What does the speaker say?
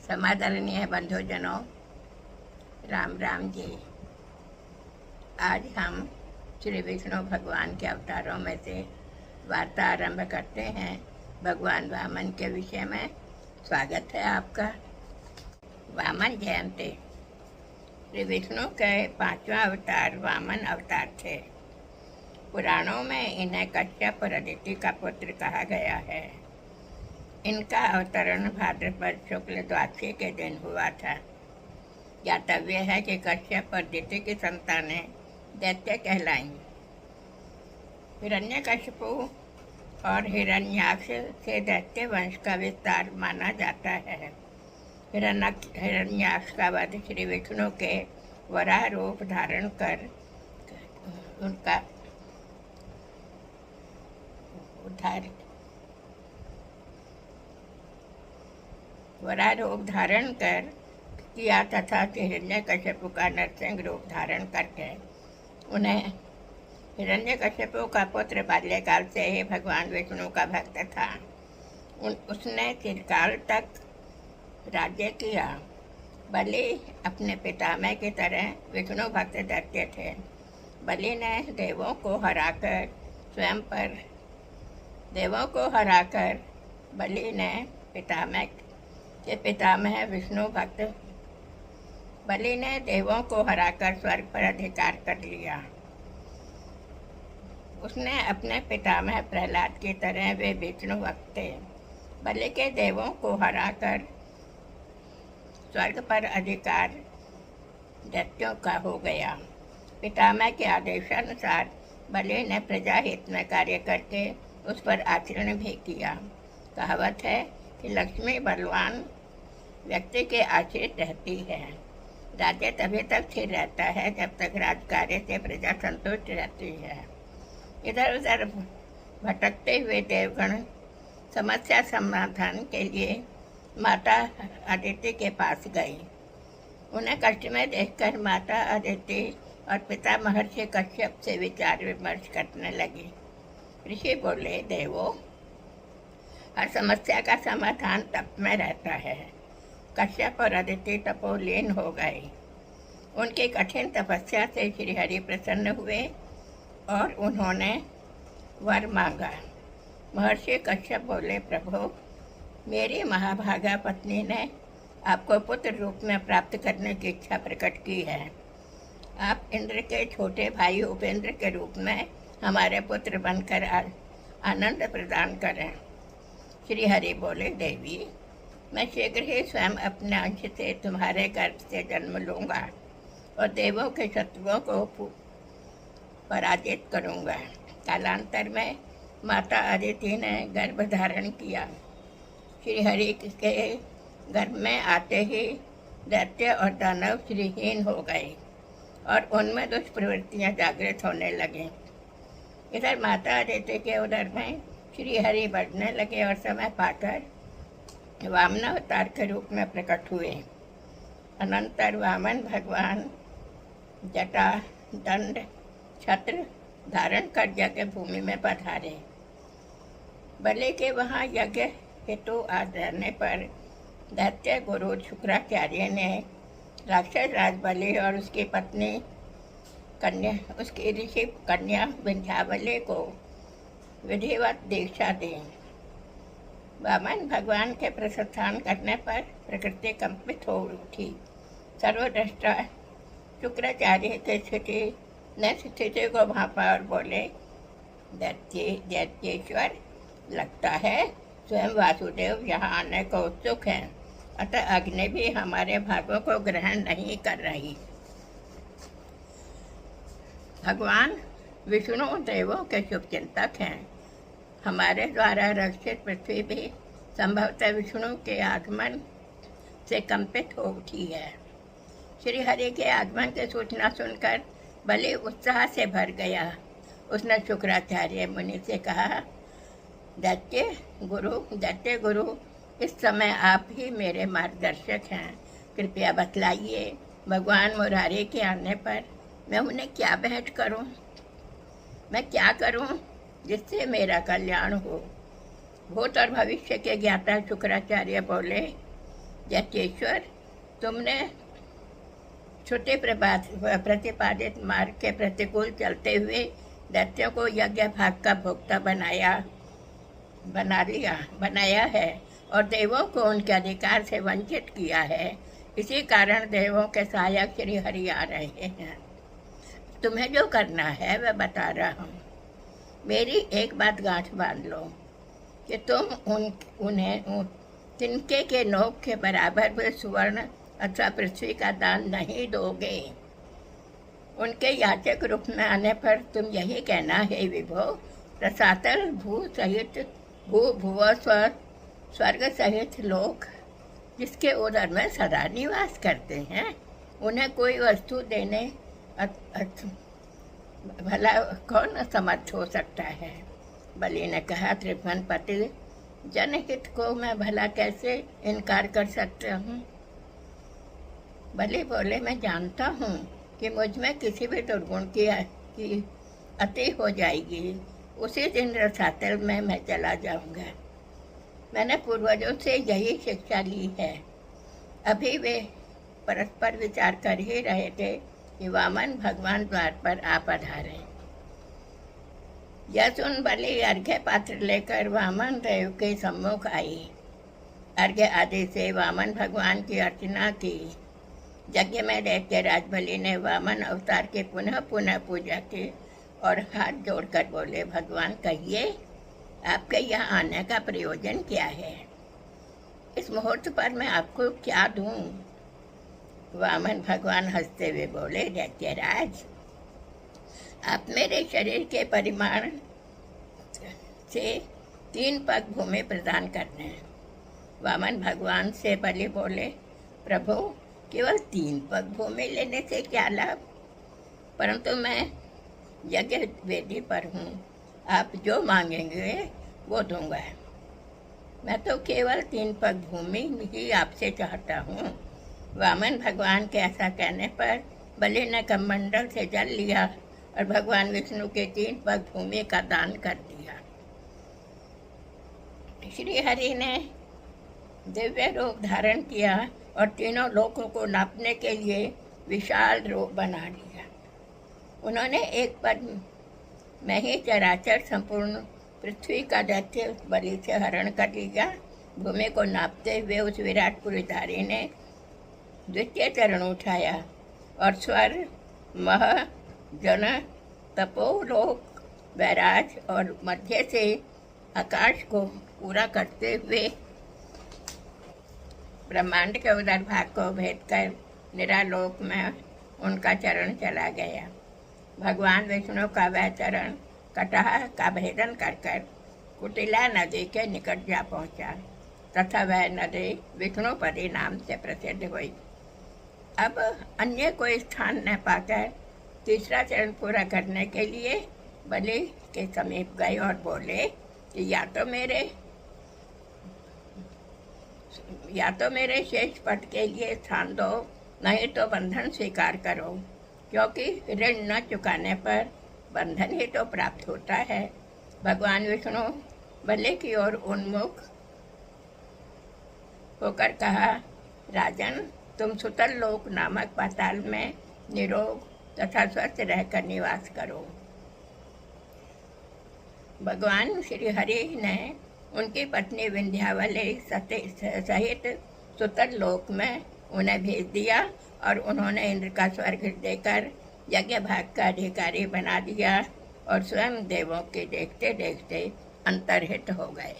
समादरणीय बंधुजनों, राम राम जी। आज हम श्री विष्णु भगवान के अवतारों में से वार्ता आरंभ करते हैं। भगवान वामन के विषय में स्वागत है आपका। वामन जयंती। श्री विष्णु के 5वां अवतार वामन अवतार थे। पुराणों में इन्हें कश्यप और अदिति का पुत्र कहा गया है। इनका अवतरण भाद्रपद शुक्ल द्वादशी के दिन हुआ था। ज्ञातव्य है कि कश्यप और अदिति की संतानें दैत्य कहलाईं। हिरण्यकशिपु और हिरण्याक्ष से दैत्य वंश का विस्तार माना जाता है। हिरण्याक्ष का वध श्री विष्णु के वराह रूप धारण कर उनका उद्धार वराह रूप धारण कर किया तथा हिरण्यकशिपु का नरसिंह रूप धारण करके उन्हें हिरण्यकशिपु का पुत्र बाल्यकाल से ही भगवान विष्णु का भक्त था। उसने चिरकाल तक राज्य किया। बलि अपने पितामह की तरह विष्णु भक्त दैत्य थे। बलि ने देवों को हराकर बलि ने पितामह विष्णु भक्त बलि ने देवों को हराकर स्वर्ग पर अधिकार कर लिया। उसने अपने पितामह प्रहलाद की तरह वे विष्णु भक्त थे। बलि के देवों को हराकर स्वर्ग पर अधिकार दैत्यों का हो गया। पितामह के आदेशानुसार बलि ने प्रजा हित में कार्य करके उस पर आचरण भी किया। कहावत है कि लक्ष्मी बलवान व्यक्ति के आश्रित रहती है। राज्य तभी तक स्थिर रहता है जब तक राजकार्य से प्रजा संतुष्ट रहती है। इधर उधर भटकते हुए देवगण समस्या समाधान के लिए माता अदिति के पास गई। उन्हें कष्ट में देखकर माता अदिति और पिता महर्षि कश्यप से विचार विमर्श करने लगी। ऋषि बोले, देवों, हर समस्या का समाधान तप में रहता है। कश्यप और अदिति तपोलीन हो गए। उनकी कठिन तपस्या से श्री हरि प्रसन्न हुए और उन्होंने वर मांगा। महर्षि कश्यप बोले, प्रभु, मेरी महाभागा पत्नी ने आपको पुत्र रूप में प्राप्त करने की इच्छा प्रकट की है। आप इंद्र के छोटे भाई उपेंद्र के रूप में हमारे पुत्र बनकर आनंद प्रदान करें। श्री हरि बोले, देवी, मैं शीघ्र ही स्वयं अपने अंश से तुम्हारे गर्भ से जन्म लूँगा और देवों के शत्रुओं को पराजित करूँगा। कालांतर में माता अदिति ने गर्भ धारण किया। श्री हरि के गर्भ में आते ही दैत्य और दानव श्रीहीन हो गए और उनमें दुष्प्रवृत्तियाँ जागृत होने लगीं। इधर माता अदिति के उदर में श्री हरि बढ़ने लगे और समय पाकर वामन अवतार के रूप में प्रकट हुए। अनंतर वामन भगवान जटा, दंड, छत्र धारण कर यज्ञ भूमि में पधारे। बलि के वहाँ यज्ञ हेतु आ जाने पर दैत्य गुरु शुक्राचार्य ने राक्षस राज बलि और उसकी पत्नी उसकी ऋषि कन्या विंध्यावली को विधिवत दीक्षा दी। वामन भगवान के प्रस्थान करने पर प्रकृति कंपित हो उठी। सर्वद्रष्टा शुक्राचार्य की स्थिति को भांपा और बोले, दैत्येश्वर, लगता है स्वयं वासुदेव यहाँ आने को उत्सुक हैं, अतः अग्नि भी हमारे भागों को ग्रहण नहीं कर रही। भगवान विष्णु देवों के शुभचिंतक हैं। हमारे द्वारा रक्षित पृथ्वी भी संभवतः विष्णु के आगमन से कंपित हो उठी है। श्री हरि के आगमन की सूचना सुनकर बलि उत्साह से भर गया। उसने शुक्राचार्य मुनि से कहा, दैत्य गुरु, इस समय आप ही मेरे मार्गदर्शक हैं। कृपया बतलाइए, भगवान मुरारी के आने पर मैं उन्हें क्या भेंट करूं? मैं क्या करूं जिससे मेरा कल्याण हो? भूत और भविष्य के ज्ञाता शुक्राचार्य बोले, दैत्येश्वर, तुमने छोटे प्रतिपादित मार्ग के प्रतिकूल चलते हुए दैत्यों को यज्ञ भाग का भोक्ता बनाया है और देवों को उनके अधिकार से वंचित किया है। इसी कारण देवों के सहायक श्री हरि आ रहे हैं। तुम्हें जो करना है वह बता रहा हूँ। मेरी एक बात गांठ बांध लो कि तुम उन्हें तिनके के नोक के बराबर भी सुवर्ण अथवा पृथ्वी का दान नहीं दोगे। उनके याचक रूप में आने पर तुम यही कहना है, विभो, रसातल भुव स्वर्ग सहित लोग जिसके उदर में सदा निवास करते हैं, उन्हें कोई वस्तु देने भला कौन समर्थ हो सकता है। बलि ने कहा, त्रिभुवन पति, जनहित को मैं भला कैसे इनकार कर सकता हूँ। बलि बोले, मैं जानता हूँ कि मुझ में किसी भी दुर्गुण की अति हो जाएगी, उसी दिन रसातल में मैं चला जाऊँगा। मैंने पूर्वजों से यही शिक्षा ली है। अभी वे परस्पर विचार कर ही रहे थे कि वामन भगवान द्वार पर आ पधारे। यह सुन बलि अर्घ्य पात्र लेकर वामन देव के सम्मुख आई। अर्घ्य आदि से वामन भगवान की अर्चना की। यज्ञ में दैत्यराज बलि ने वामन अवतार की पुनः पुनः पूजा की और हाथ जोड़कर बोले, भगवान कहिए, आपके यहाँ आने का प्रयोजन क्या है? इस मुहूर्त पर मैं आपको क्या दूं? वामन भगवान हंसते हुए बोले, दैत्यराज, आप मेरे शरीर के परिमाण से 3 पग भूमि प्रदान करते हैं। वामन भगवान से बलि बोले, प्रभु, केवल 3 पग भूमि लेने से क्या लाभ? परंतु मैं यज्ञ वेदी पर हूँ, आप जो मांगेंगे वो दूंगा। मैं तो केवल 3 पग भूमि ही आपसे चाहता हूँ। वामन भगवान के ऐसा कहने पर बलि ने कमंडल से जल लिया और भगवान विष्णु के 3 पग भूमि का दान कर दिया। श्री हरि ने दिव्य रूप धारण किया और तीनों लोकों को नापने के लिए विशाल रूप बना लिया। उन्होंने एक पद में ही चराचर संपूर्ण पृथ्वी का दैत्य बलि से हरण कर लिया। भूमि को नापते हुए उस विराट पुरीधारी ने द्वितीय चरण उठाया और स्वर, मह, जन, तपोलोक, वैराज और मध्य से आकाश को पूरा करते हुए ब्रह्मांड के उदर भाग को भेद कर निरालोक में उनका चरण चला गया। भगवान विष्णु का वह चरण कटह का भेदन कर कुटिला नदी के निकट जा पहुंचा तथा वह नदी विष्णुपदी नाम से प्रसिद्ध हुई। अब अन्य कोई स्थान न पाकर तीसरा चरण पूरा करने के लिए बलि के समीप गए और बोले कि या तो मेरे शेष पट के लिए स्थान दो, नहीं तो बंधन स्वीकार करो, क्योंकि ऋण न चुकाने पर बंधन ही तो प्राप्त होता है। भगवान विष्णु बलि की ओर उन्मुख होकर कहा, राजन, तुम सुतल लोक नामक पाताल में निरोग तथा स्वस्थ रहकर निवास करो। भगवान श्री हरि ने उनकी पत्नी विंध्यावली सहित सुतल लोक में उन्हें भेज दिया और उन्होंने इंद्र का स्वर्ग देकर यज्ञ भाग का अधिकारी बना दिया और स्वयं देवों के देखते देखते अंतर्हित हो गए।